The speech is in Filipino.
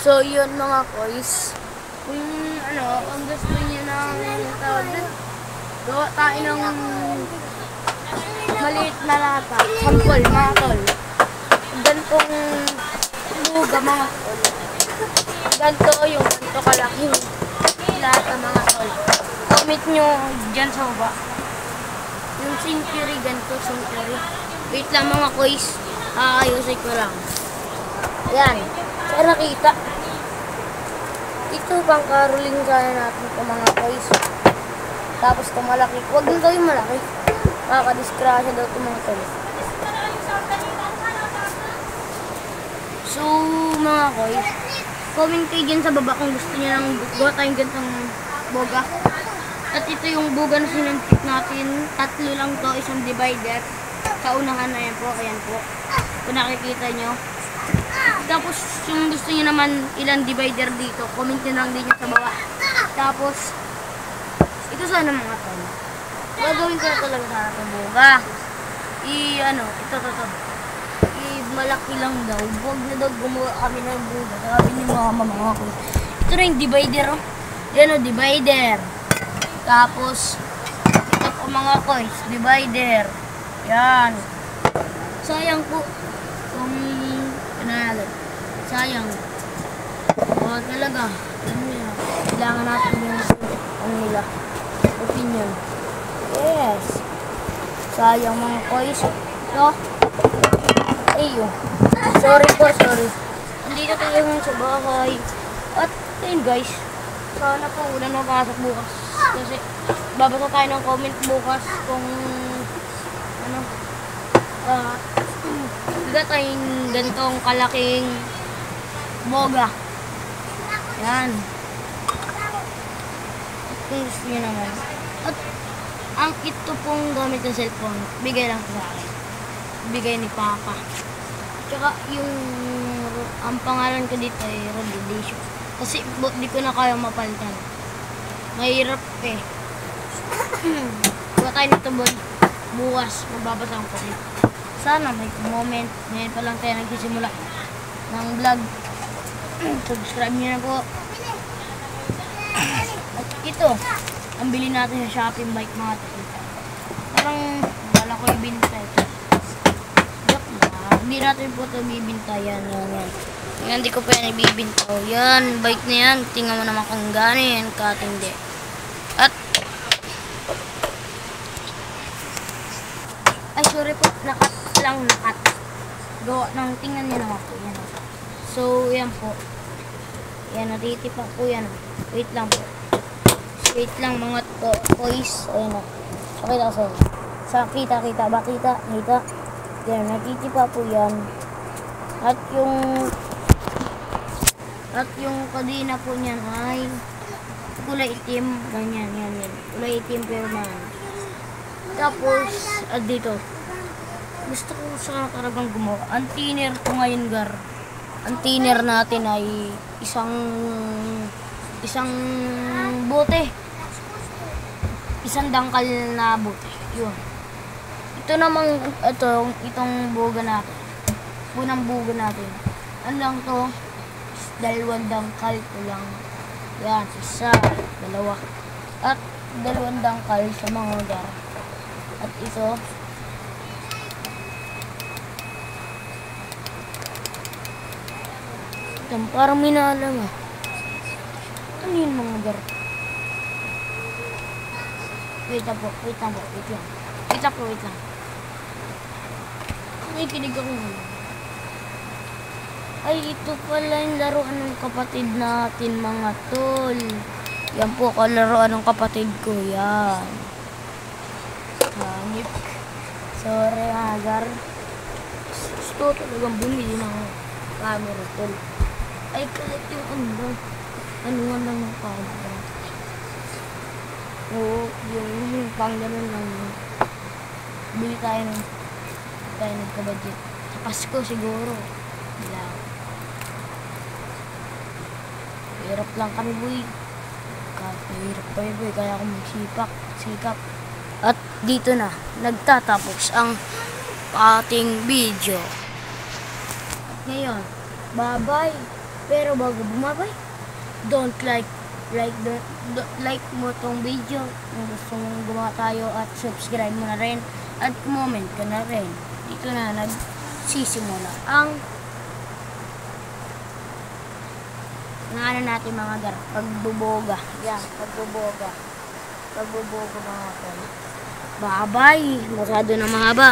So, yun mga koys. Kung gusto niyo ng tawag doon, gawa tayo ng maliit na lata. Sampol, mga tol. Gantong buga, mga tol. Ganto yung ganto kalaking lata, mga tol. Comment nyo dyan sa baba. Yung century, ganto century. Wait lang mga koys. Ayusin ko lang. Ayan. Kaya nakita. Ito pang caroling sana natin ito mga koys. Tapos ito malaki. Huwag nang gawin malaki. Makakadiskrasya daw ito mga tol. So mga koys, comment kayo dyan sa baba kung gusto nyo ng gawa tayong gantong boga. At ito yung boga na sinuntik natin. Tatlo lang to, isang divider. Sa unahan na yan po, ayan po. Kung nakikita nyo. Tapos yung gusto nyo naman ilang divider dito, comment nyo lang din sa baba. Tapos, ito sana mga tol. Gagawin ko na talaga sana itong boga. Ito. Malaki lang daw. Huwag na daw gumawa kami ng boga. Sabi ni mga ko. Ito na yung divider, oh. Yan o, divider. Tapos, ito po mga coins, divider. Yan. Sayang po. Kung, sayang. O, talaga. Kailangan natin yung nila. Opinion. Yes. Sayang mga coins. Ito. Ayun. Sorry po, sorry. Hindi na tayo sa bahay. At, ayun guys. Sana po ulan mapasok bukas. Kasi, babasa tayo ng comment bukas kung, biga tayong gantong kalaking boga. Yan. At kung gusto nyo naman. At, ang ito pong gamit ng cellphone, bigay lang sa akin. Bigay ni Papa. Tsaka yung ang pangalan ko dito ay Rodilicious. Kasi di ko na kaya mapalitan. Mahirap eh. Huwag tayo nito bukas. Magbabasa ko ulit. Sana may moment. Ngayon pa lang tayo nagsisimula ng vlog. Subscribe nyo na po. At ito, ang bili natin sa Shopee bike mga tol. Parang wala ko ibinta ito. Hindi natin po ito bibinta. Yan. Yan, hindi ko pa yan ibibinta. Yan, bike na yan. Tingnan mo naman kung gano'n yan katindi. At, ay sorry po, nakat. Gawa ng tingnan nyo naman po. Yan. So, yan po. Yan, natitipa po yan. Wait lang po. Wait lang mga toys. Ayan o. Pakita ko sa kita. Ba kita? Yan, natitipa po yan. At yung kadena po niyan ay kulay itim. Ganyan, yan. Kulay itim pero man. Tapos, at dito. Gusto ko sa talagang gumawa. Ang thinner ko ngayon, gar. Ang thinner natin ay isang bote. Isang dangkal na bote. Yun. Ito namang, itong buga natin. Unang buga natin. Ano lang to? Dalawang dangkal ko lang. Yan, isa, dalawa. At dalawang dangkal sa mga gar. At ito. Ito, parang minalang ah. Ano yun mga gar? Wait lang. Ay, kinig ako. Ay, ito pala yung laruan ng kapatid natin, mga tol. Yan po, kalaruan ng kapatid ko. Yan. Hanip. Sorry, agar. Gusto talagang bumili ng camera, tol. Ay, kalit yung anuan lang ng camera. Oo, yung pang ganun lang. Bili tayo nagka-budget. Sa Pasko siguro. Bilang. Hirap lang kami, boy. Hirap pa boy. Kaya ako magsikap. At dito na, nagtatapos ang ating video. At ngayon, bye-bye. Pero bago bumabay, don't like mo tong video kung gusto mong gumawa tayo at subscribe mo na rin at comment ka na rin. Dito na nagsisimula ang ano natin mga gar, pagbuboga. Yan, pagbuboga mga tol. Bye-bye. Masyado na mahaba.